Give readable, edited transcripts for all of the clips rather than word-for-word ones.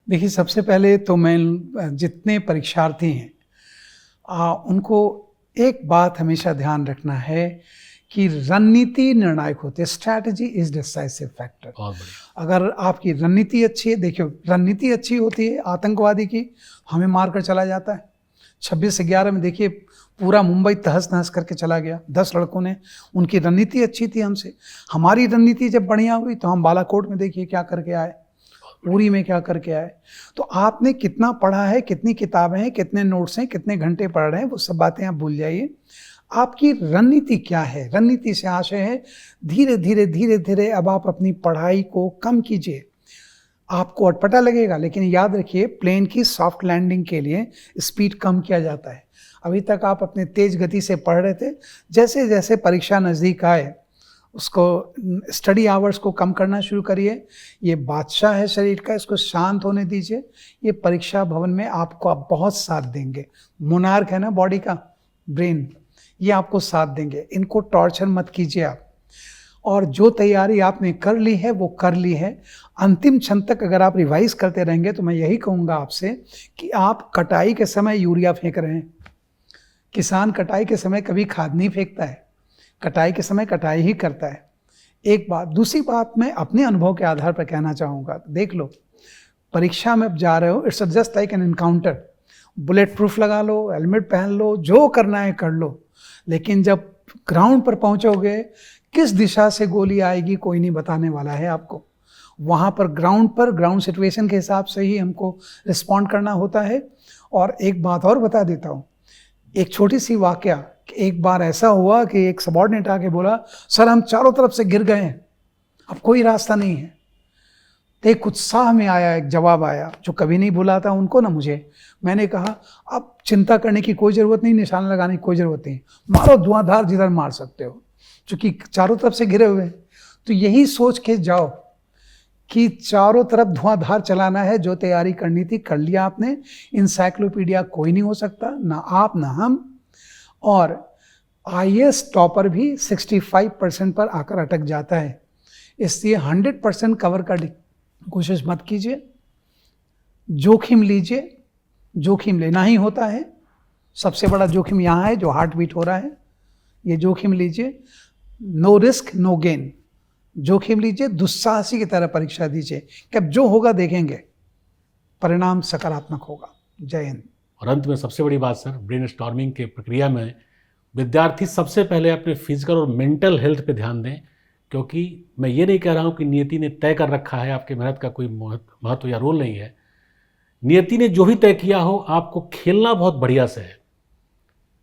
देखिए, सबसे पहले तो मैं जितने परीक्षार्थी हैं उनको एक बात हमेशा ध्यान रखना है कि रणनीति निर्णायक होती है। Strategy is decisive factor. बहुत बढ़िया। अगर आपकी रणनीति अच्छी है, देखियो रणनीति अच्छी होती है आतंकवादी की, हमें मारकर चला जाता है। 26/11 में देखिए पूरा मुंबई तहस नहस करके चला गया 10 लड़कों ने। उनकी रणनीति अच्छी थी हमसे। हमारी रणनीति जब बढ़िया हुई तो हम बालाकोट में देखिए क्या करके आए, उरी में क्या करके आए। तो आपने कितना पढ़ा है, कितनी किताबें हैं, कितने नोट्स हैं, कितने घंटे पढ़ रहे हैं, वो सब बातें आप भूल जाइए। आपकी रणनीति क्या है? रणनीति से आशय है धीरे धीरे धीरे धीरे अब आप अपनी पढ़ाई को कम कीजिए। आपको अटपटा लगेगा, लेकिन याद रखिए प्लेन की सॉफ्ट लैंडिंग के लिए स्पीड कम किया जाता है। अभी तक आप अपने तेज गति से पढ़ रहे थे, जैसे जैसे परीक्षा नज़दीक आए उसको स्टडी आवर्स को कम करना शुरू करिए। ये बादशाह है शरीर का, इसको शांत होने दीजिए। ये परीक्षा भवन में आपको आप बहुत साथ देंगे। मोनार्क है ना बॉडी का, ब्रेन, ये आपको साथ देंगे। इनको टॉर्चर मत कीजिए आप। और जो तैयारी आपने कर ली है वो कर ली है। अंतिम क्षण तक अगर आप रिवाइज करते रहेंगे तो मैं यही कहूँगा आपसे कि आप कटाई के समय यूरिया फेंक रहे हैं। किसान कटाई के समय कभी खाद नहीं फेंकता है, कटाई के समय कटाई ही करता है। एक बात। दूसरी बात मैं अपने अनुभव के आधार पर कहना चाहूँगा, देख लो परीक्षा में जा रहे हो, it's just like an encounter. Bullet proof लगा लो, हेलमेट पहन लो, जो करना है कर लो, लेकिन जब ग्राउंड पर पहुँचोगे किस दिशा से गोली आएगी कोई नहीं बताने वाला है आपको। वहाँ पर ग्राउंड सिचुएशन के हिसाब से ही हमको रिस्पॉन्ड करना होता है। और एक बात और बता देता हूँ, एक छोटी सी वाकया। एक बार ऐसा हुआ कि एक सबॉर्डिनेट आके बोला, सर हम चारों तरफ से गिर गए हैं, अब कोई रास्ता नहीं है। तो एक उत्साह में आया एक जवाब आया जो कभी नहीं भूला था उनको ना मुझे। मैंने कहा अब चिंता करने की कोई ज़रूरत नहीं, निशाना लगाने की कोई ज़रूरत नहीं, मारो धुआंधार जिधर मार सकते हो, क्योंकि चारों तरफ से घिरे हुए। तो यही सोच के जाओ कि चारों तरफ धुआंधार चलाना है। जो तैयारी करनी थी कर लिया आपने। इंसाइक्लोपीडिया कोई नहीं हो सकता, ना आप ना हम। और IAS टॉपर भी 65% पर आकर अटक जाता है। इसलिए 100% कवर कर कोशिश मत कीजिए। जोखिम लीजिए, जोखिम लेना ही होता है। सबसे बड़ा जोखिम यहाँ है जो हार्ट बीट हो रहा है, ये जोखिम लीजिए। No risk no gain. जोखिम लीजिए, दुस्साहसी की तरह परीक्षा दीजिए कि अब जो होगा देखेंगे, परिणाम सकारात्मक होगा। जय हिंद। और अंत में सबसे बड़ी बात सर, ब्रेन स्टॉर्मिंग के प्रक्रिया में विद्यार्थी सबसे पहले अपने फिजिकल और मेंटल हेल्थ पे ध्यान दें, क्योंकि मैं ये नहीं कह रहा हूँ कि नियति ने तय कर रखा है, आपके मेहनत का कोई महत्व या रोल नहीं है। नियति ने जो भी तय किया हो, आपको खेलना बहुत बढ़िया से है।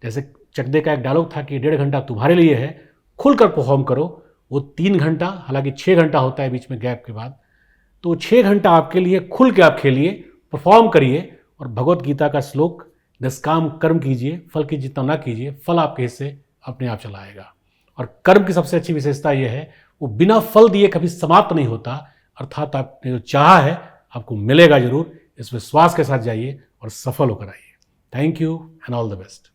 जैसे चकदे का एक डायलॉग था कि 1.5 घंटा तुम्हारे लिए है, खुलकर परफॉर्म करो। वो 3 घंटा, हालांकि 6 घंटा होता है बीच में गैप के बाद, तो 6 घंटा आपके लिए खुल के आप खेलिए, परफॉर्म करिए। और भगवत गीता का श्लोक, निष्काम कर्म कीजिए, फल की चिंता ना कीजिए, फल आपके हिस्से अपने आप चला आएगा। और कर्म की सबसे अच्छी विशेषता यह है, वो बिना फल दिए कभी समाप्त नहीं होता। अर्थात आपने जो चाहा है आपको मिलेगा जरूर। इस विश्वास के साथ जाइए और सफल होकर आइए। Thank you and all the best.